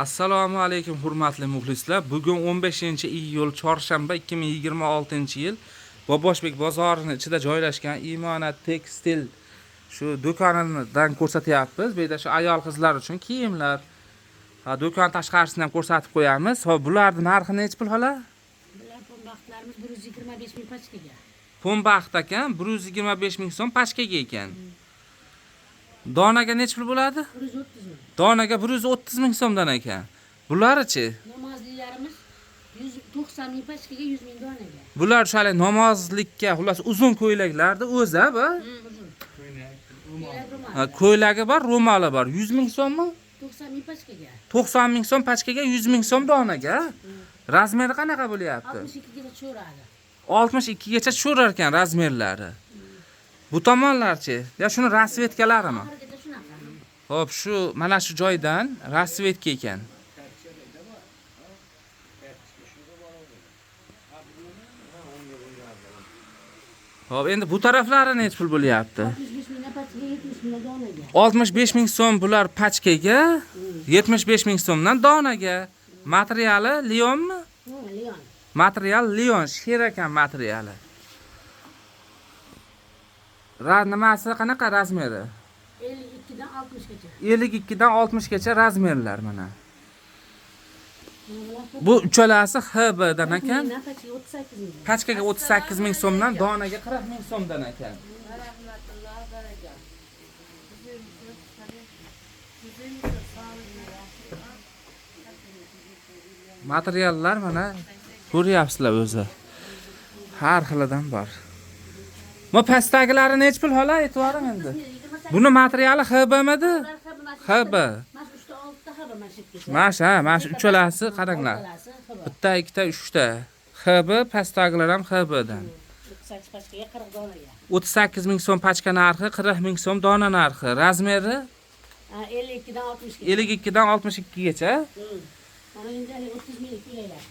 Assalomu alaykum hurmatli muxlislar. Bugun 15-iyul chorshanba 2026-yil Boboshbek bozorining ichida joylashgan Imonat tekstil shu do'konidan ko'rsatyapmiz. Bu yerda shu ayol qizlar uchun kiyimlar. Do'kon tashqarisini ham ko'rsatib qo'yamiz. Hop, bularning narxi necha pul xola? Bular pombaxtlarimiz 125 ming pachkaga. Pombaxt ekan 125 ming so'm pachkaga ekan. Donaga necha pul bo'ladi? 130 ming. Donaga 130 ming so'mdan ekan. Bularchi? Namozlilarimiz 190 ming pachkaga 100 ming donaga. Bular shale namozlikka, xullas uzun ko'ylaklarda o'zi bu. Uzun. Ko'ylagi bor, ro'moli bor. 100 ming so'mmi? 90 ming pachkaga. 90 ming so'm pachkaga, 100 ming so'm donaga. Razmeri qanaqa bo'lyapti? 62 ga cho'radi. 62 gacha tushirar ekan razmerlari. Bu tomonlarchi? Ya shuni rasvetkalarimi? Oxirigacha shunaqa. Xo'p, shu mana shu joydan rasvetka ekan. Xo'p, endi bu taraflari necha pul bo'lyapti? 65 ming pachkaga 70 ming donaga. 65 ming so'm bular pachkaga, 75 ming so'mdan donaga. Materiali Lionmi? Leon. Material Lion, sher ekan materiali. Nimasi qanaqa razmeri? 52 dan 60 gacha. 52 dan 60 gacha razmerlar mana. Bu uchalasi HB dan ekan. Pachkaga 38 ming. Pachkaga 38 ming so'mdan, donaga 40 ming so'mdan ekan. Materiallar mana ko'ryapsizlar o'zi. Har xilidan bor. Bu pastdagilari necha pul xola aytvoring endi. Buni materiali HBmidi? HB. Mas 3 ta 6 ta haba mashibgacha. Mana shu uchalasi qaranglar. Bitta, ikkita, uchta. HB, pastdagilar ham HBdan. 38 pachkaga 40 donaga. 38 ming so'm pachka narxi, 40 ming so'm dona narxi. Razmeri 52 dan 60 gacha. 52 dan 62 gacha. Mana endi 30 ming kuylaylar.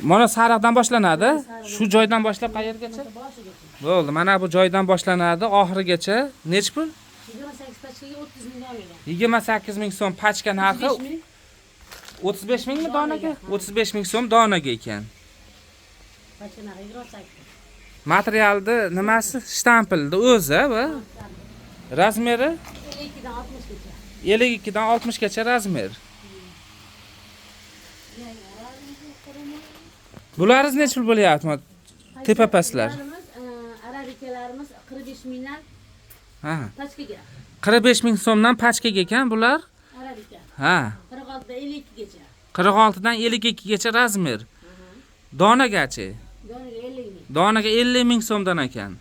Mana sariqdan boshlanadi. Shu joydan boshlab qayergacha? Boshigacha. Bo'ldi, mana bu joydan boshlanadi oxirigacha. Nech pul? 28 pachkaga 30 ming donaga. 28 ming so'm pachka narxi. 35 mingmi donaga? 35 ming so'm donaga ekan. Pachka narxi 28. Materialni nimasi? Shtampildi o'zi bu. Razmeri 52 dan 60 gacha. 52 dan 60 gacha razmer. Bularimiz necha pul bo'lyapti? Tepa pastlar. Arabikalarimiz 45 mingdan Ha. pachkaga. 45 ming so'mdan pachkaga ekan bular. Arabika. Ha. 46 dan 52 gacha. 46 dan 52 gacha razmer. Donagachi. Donaga 50 ming. Donaga 50 ming so'mdan ekan.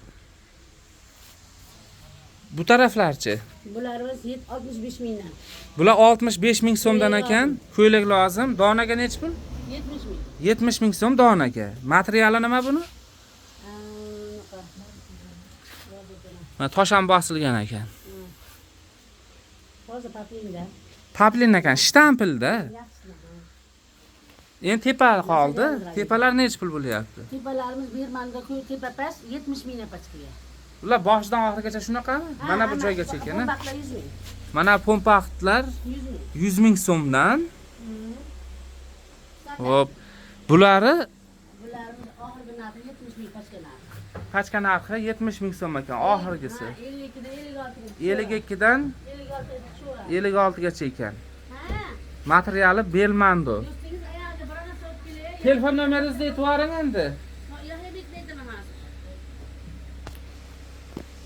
Bu taraflarchi? Bularimiz 65 mingdan. Bular 65 ming so'mdan ekan. Ko'ylak lozim. Donaga necha pul? 70 ming. 70 ming so'm donaga. Materiali nima buni? Mana tosh ham bosilgan ekan. Hozir paplinda. Paplin ekan, shtampilda. Endi tepa qoldi. Tepalar necha pul bo'lyapti? Tepalarimiz Bermanda ko'y tepa past 70 mingdan pachkaga. Ular boshidan oxirigacha shunaqami? Mana bu joygacha ekan. Pombaxtlar 100 ming. Mana pompaxtlar 100 ming. 100 ming so'mdan. Hop. Bularimiz Oxirgi narxi 70 ming pachka narxi. pachka narxi 70 ming so'm ekan oxirgisi. 52 dan 52 dan 56 56 gacha ekan. Ha. Materiali Belmando. Do'stingiz ayolga birorta sotib kelay. Telefon nomeringizni aytvoring endi. Yo'qbek deyman hozir.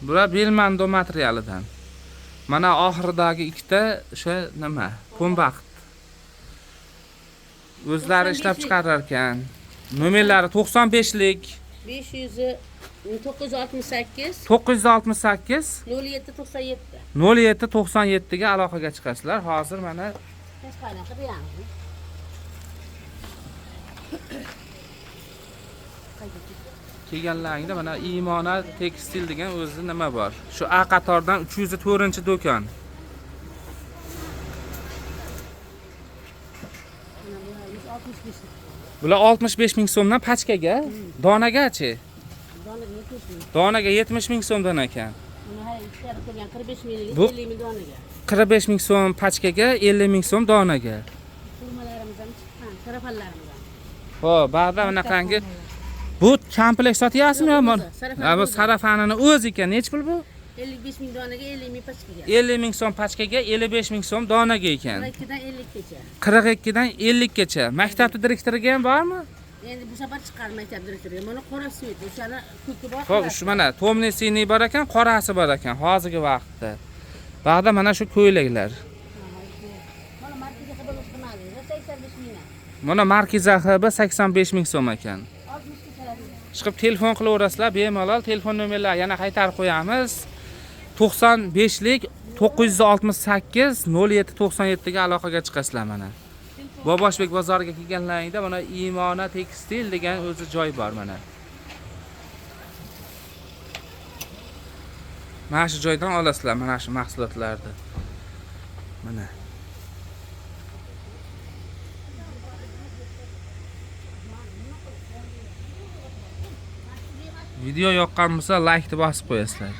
Bular Belmando materialidan. Mana oxiridagi ikkita o'sha nima? Pombaxt. O'zlari ishlab chiqarar ekan. Nomerlari 95lik 968 968 0797. 0797 ga aloqaga chiqasizlar. Hozir mana Hech qanaqa beramiz. kelganlaringda mana Imonat tekstil degan o'zi nima bor? Shu A qatordan 304-do'kon. Bular 65 ming so'mdan pachkaga, donagachi? Donaga 70 ming. Donaga 70 ming so'mdan ekan. Mana Ishlarib turgan 45 minglik Bu- 50 ming donaga. 45 ming so'm pachkaga, 50 ming so'm donaga. Turmalarimiz ham chiqqan, sarafanlarimiz ham. Xo'p, ba'da bunaqangi bu kompleks sotyapsizmi yo? Bu sarafanini o'zi ekan. Nech pul bu? 55 ming donaga, 50 ming pachkaga. 50 ming so'm pachkaga, 55 ming so'm donaga ekan. 42 dan 50 gacha. 42 dan 50 gacha. Maktabda direktoriga ham bormi? Endi bu safar chiqqan maktab direktoriga. Mana qora svet, o'shani ko'kka bor. Xo'p, shu mana tomni siniy bor ekan, qorasi bor ekan hozirgi vaqtda. Ba'da mana shu ko'ylaklar. Mana markaga xabar qilmadi. 85 mingdan. Mana Markiza HB 85 ming so'm ekan. 60 gachalar. Chiqib telefon qilaverasizlar, bemalol telefon nomerlarini yana qaytarib qo'yamiz. 95lik 968 0797 ga aloqaga chiqasizlar mana. Boboshbek bozoriga kelganlaringda mana Imona tekstil degan o'zi joy bor mana. Mana shu joydan olasizlar mana shu mahsulotlarni. Mana. Video yoqqan bo'lsa like deb bosib qo'yasizlar.